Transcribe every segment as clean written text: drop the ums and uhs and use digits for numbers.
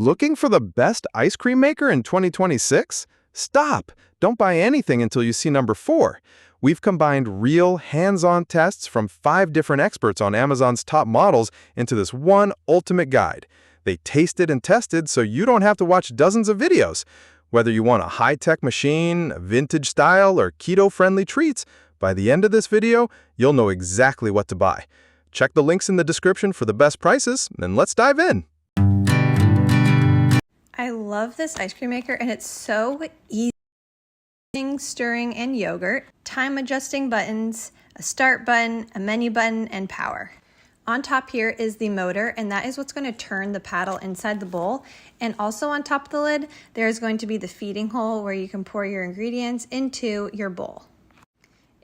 Looking for the best ice cream maker in 2026? Stop! Don't buy anything until you see number 4. We've combined real, hands-on tests from 5 different experts on Amazon's top models into this one ultimate guide. They tasted and tested so you don't have to watch dozens of videos. Whether you want a high-tech machine, a vintage style, or keto-friendly treats, by the end of this video, you'll know exactly what to buy. Check the links in the description for the best prices, and let's dive in. I love this ice cream maker, and it's so easy. Stirring and yogurt, time adjusting buttons, a start button, a menu button, and power. On top here is the motor, and that is what's going to turn the paddle inside the bowl. And also on top of the lid, there's going to be the feeding hole where you can pour your ingredients into your bowl.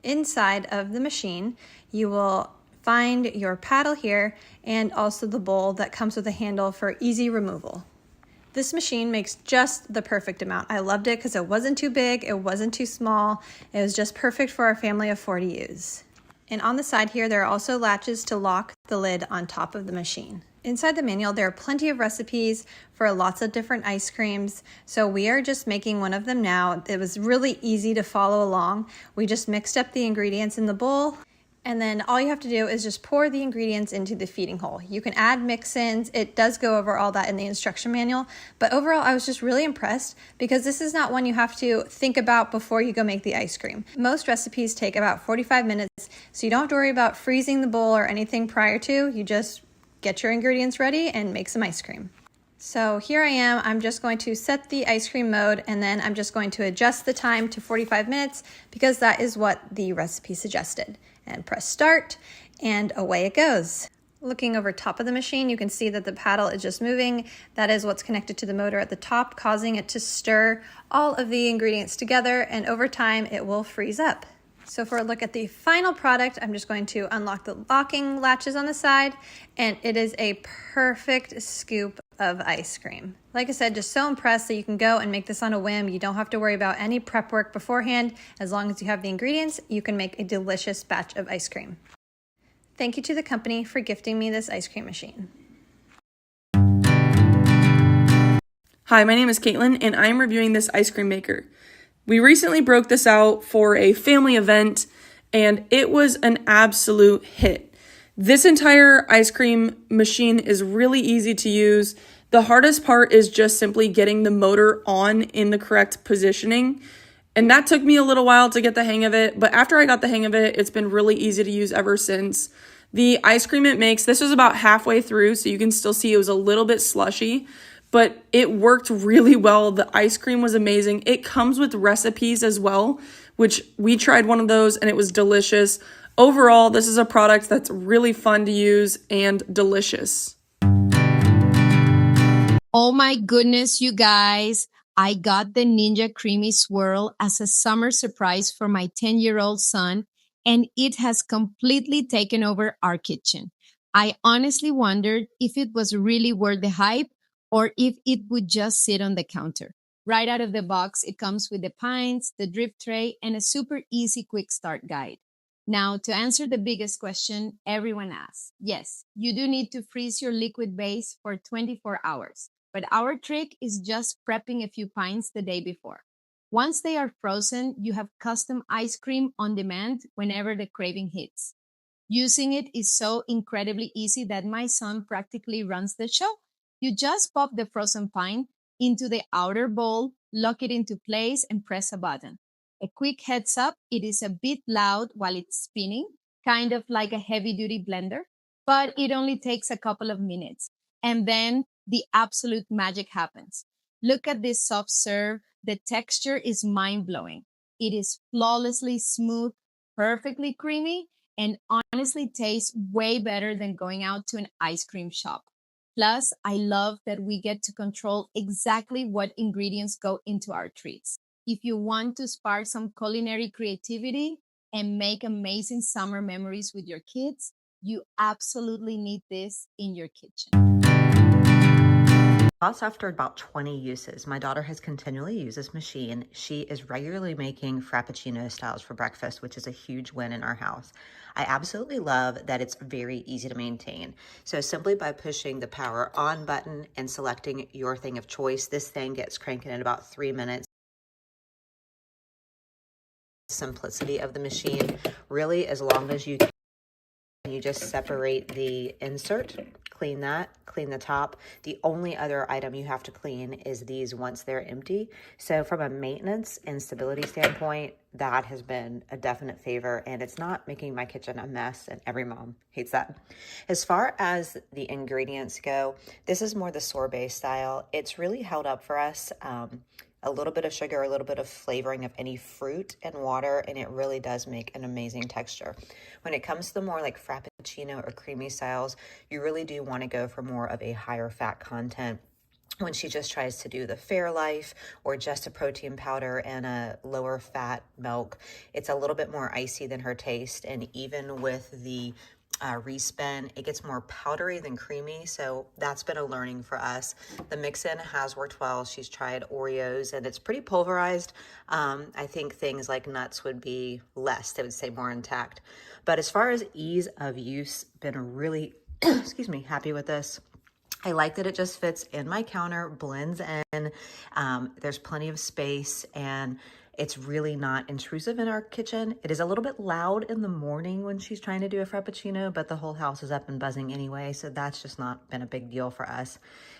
Inside of the machine, you will find your paddle here and also the bowl that comes with a handle for easy removal. This machine makes just the perfect amount. I loved it because it wasn't too big, it wasn't too small. It was just perfect for our family of 4 to use. And on the side here, there are also latches to lock the lid on top of the machine. Inside the manual, there are plenty of recipes for lots of different ice creams. So we are just making one of them now. It was really easy to follow along. We just mixed up the ingredients in the bowl, and then all you have to do is just pour the ingredients into the feeding hole. You can add mix-ins. It does go over all that in the instruction manual, but overall I was just really impressed because this is not one you have to think about before you go make the ice cream. Most recipes take about 45 minutes, so you don't have to worry about freezing the bowl or anything prior to. You just get your ingredients ready and make some ice cream. So here I am, I'm just going to set the ice cream mode, and then I'm just going to adjust the time to 45 minutes because that is what the recipe suggested. And press start, and away it goes. Looking over top of the machine, you can see that the paddle is just moving. That is what's connected to the motor at the top, causing it to stir all of the ingredients together, and over time it will freeze up. So for a look at the final product, I'm just going to unlock the locking latches on the side, and it is a perfect scoop of ice cream. Like I said, just so impressed that you can go and make this on a whim. You don't have to worry about any prep work beforehand. As long as you have the ingredients, you can make a delicious batch of ice cream. Thank you to the company for gifting me this ice cream machine. Hi, my name is Caitlin, and I'm reviewing this ice cream maker. We recently broke this out for a family event, and it was an absolute hit. This entire ice cream machine is really easy to use. The hardest part is just simply getting the motor on in the correct positioning. And that took me a little while to get the hang of it, but after I got the hang of it, it's been really easy to use ever since. The ice cream it makes, this was about halfway through, so you can still see it was a little bit slushy, but it worked really well. The ice cream was amazing. It comes with recipes as well, which we tried one of those and it was delicious. Overall, this is a product that's really fun to use and delicious. Oh my goodness, you guys. I got the Ninja Creamy Swirl as a summer surprise for my 10-year-old son, and it has completely taken over our kitchen. I honestly wondered if it was really worth the hype or if it would just sit on the counter. Right out of the box, it comes with the pints, the drip tray, and a super easy quick start guide. Now, to answer the biggest question everyone asks, yes, you do need to freeze your liquid base for 24 hours. But our trick is just prepping a few pints the day before. Once they are frozen, you have custom ice cream on demand whenever the craving hits. Using it is so incredibly easy that my son practically runs the show. You just pop the frozen pint into the outer bowl, lock it into place, and press a button. A quick heads up, it is a bit loud while it's spinning, kind of like a heavy-duty blender, but it only takes a couple of minutes. And then the absolute magic happens. Look at this soft serve. The texture is mind-blowing. It is flawlessly smooth, perfectly creamy, and honestly tastes way better than going out to an ice cream shop. Plus, I love that we get to control exactly what ingredients go into our treats. If you want to spark some culinary creativity and make amazing summer memories with your kids, you absolutely need this in your kitchen. Lost after about 20 uses. My daughter has continually used this machine. She is regularly making Frappuccino styles for breakfast, which is a huge win in our house. I absolutely love that it's very easy to maintain. So simply by pushing the power on button and selecting your thing of choice, this thing gets cranking in about 3 minutes. Simplicity of the machine, really, as long as you can. You just separate the insert, clean that, clean the top. The only other item you have to clean is these once they're empty. So from a maintenance and stability standpoint, that has been a definite favor, and it's not making my kitchen a mess, and every mom hates that. As far as the ingredients go, this is more the sorbet style. It's really held up for us. A little bit of sugar, a little bit of flavoring of any fruit and water, and it really does make an amazing texture. When it comes to the more like Frappuccino or creamy styles, you really do want to go for more of a higher fat content. When she just tries to do the Fairlife or just a protein powder and a lower fat milk, it's a little bit more icy than her taste. And even with the respin, it gets more powdery than creamy, so that's been a learning for us. The mix-in has worked well. She's tried Oreos, and it's pretty pulverized. I think things like nuts would be less, they would stay more intact. But as far as ease of use, been really, excuse me, happy with this. I like that it just fits in my counter, blends in, there's plenty of space, and it's really not intrusive in our kitchen. It is a little bit loud in the morning when she's trying to do a Frappuccino, but the whole house is up and buzzing anyway, so that's just not been a big deal for us.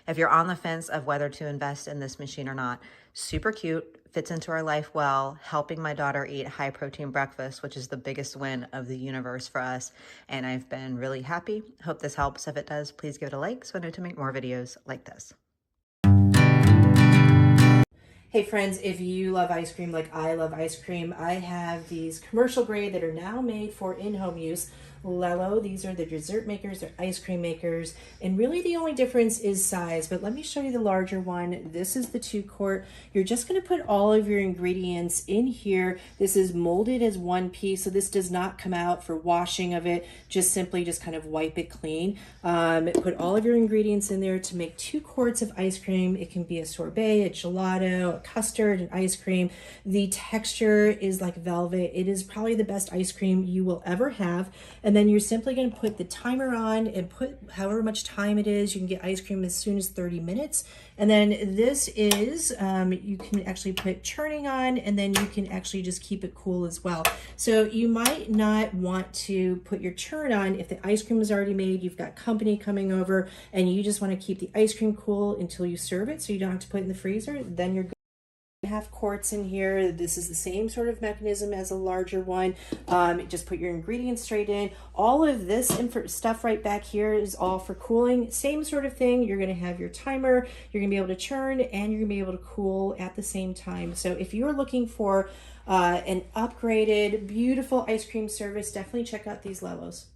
If you're on the fence of whether to invest in this machine or not, super cute, fits into our life well, helping my daughter eat high protein breakfast, which is the biggest win of the universe for us, and I've been really happy. Hope this helps. If it does, please give it a like so I know to make more videos like this. Hey friends, if you love ice cream like I love ice cream, I have these commercial grade that are now made for in-home use. Lello, these are the dessert makers, they're ice cream makers, and really the only difference is size, but let me show you the larger one. This is the 2-quart. You're just going to put all of your ingredients in here. This is molded as one piece, so this does not come out for washing of it, just simply just kind of wipe it clean. Put all of your ingredients in there to make 2 quarts of ice cream. It can be a sorbet, a gelato, a custard, an ice cream. The texture is like velvet. It is probably the best ice cream you will ever have. And then you're simply going to put the timer on and put however much time it is. You can get ice cream as soon as 30 minutes. And then this is, you can actually put churning on, and then you can actually just keep it cool as well. So you might not want to put your churn on if the ice cream is already made, you've got company coming over, and you just want to keep the ice cream cool until you serve it so you don't have to put it in the freezer. Then you're good. Have quarts in here. This is the same sort of mechanism as a larger one. Just put your ingredients straight in. All of this stuff right back here is all for cooling. Same sort of thing. You're going to have your timer. You're going to be able to churn, and you're going to be able to cool at the same time. So if you're looking for an upgraded, beautiful ice cream service, definitely check out these Lellos.